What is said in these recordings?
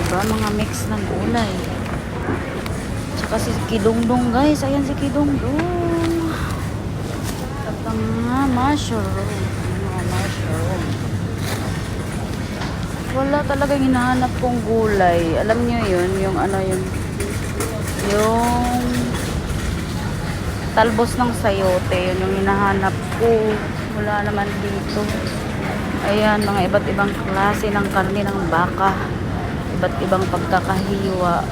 Diba? Mga mix ng gulay. Tsaka si Kidongdong guys. Ayan si Kidongdong. At ang mga mushroom. Mga mushroom. Wala talagang hinahanap kong gulay. Alam nyo yun, yung ano yun, yung talbos ng sayote, yun yung hinahanap ko. Wala naman dito. Ayan, mga iba't ibang klase ng karne ng baka. Iba't ibang pagkakahiwa.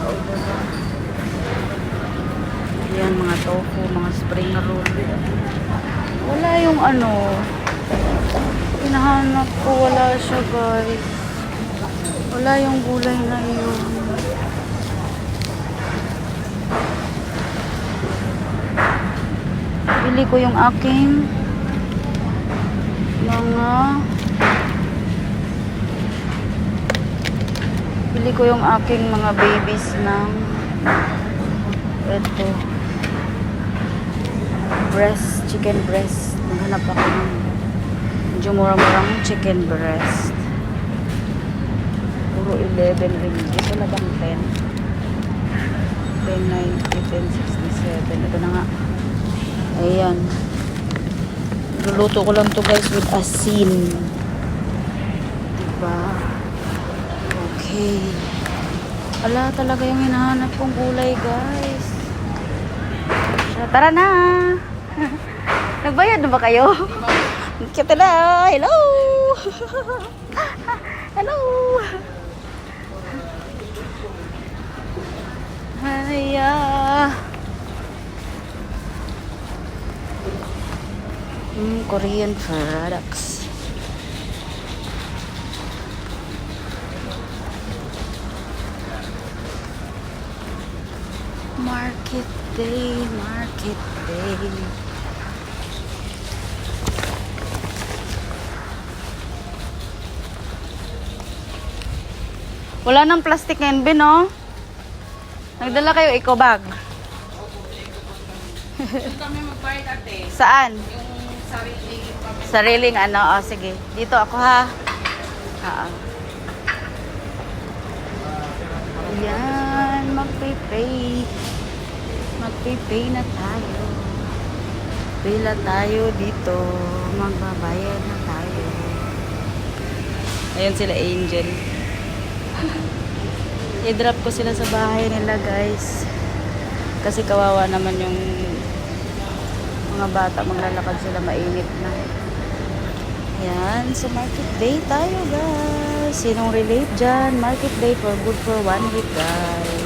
Ayan, mga tofu, mga spring roll. Wala yung ano, hinahanap ko, wala siya guys. Wala yung gulay na yun. Bili ko yung aking mga babies ng ito breast, chicken breast. Naghanap ako ng medyo mura-murang chicken breast. Puro 11 ringgit. Wala bang 10? 10.90, 10.67. Ito na nga. Ayan. Luluto ko lang to guys with asin. Diba? Okay. Ala talaga yung hinahanap kong gulay guys. Tara na! Nagbayad na ba kayo? Kita na! Hello! Hello! Hiya! Korean products. Market day, market day. Wala nang plastic ngayon, Ben, no? Nagdala kayo eco bag. Kami magbayad ate. Saan? Yung sariling Sariling ano? Oh, sige. Dito ako ha. Ayan. Magpipay. Magpipay na tayo. Pila tayo dito. Magbabayad na tayo. Ayun sila Angel. I-drop ko sila sa bahay nila guys. Kasi kawawa naman yung mga bata, maglalakad sila, mainit na. Yan, so market day tayo guys. Sinong relate dyan? Market day for good for 1 week guys.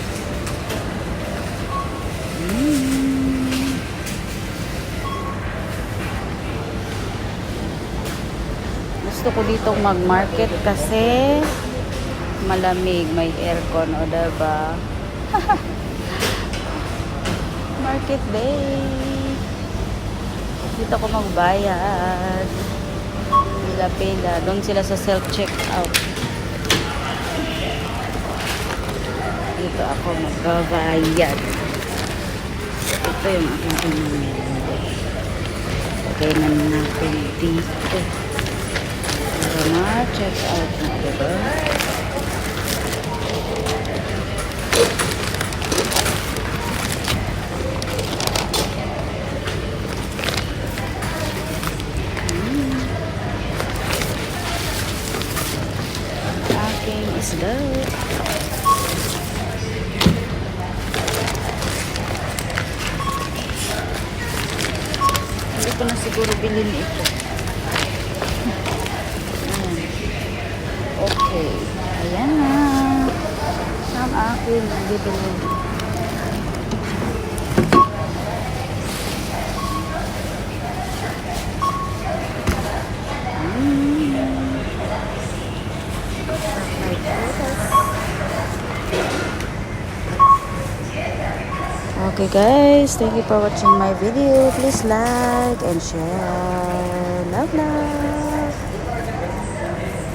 Gusto ko ditong mag-market kasi malamig, may aircon, o diba? Market day. Dito ako magbayad. Pila-pila. Doon sila sa self-checkout. Dito ako magbabayad. Ito yung aking pinamili. Okay na natin dito. Para ma-checkout na, diba? Isda. Hindi ko na siguro bilhin ito. Okay. Ayan na. Ang aking bibili. Okay guys, thank you for watching my video. Please like and share. Love, love.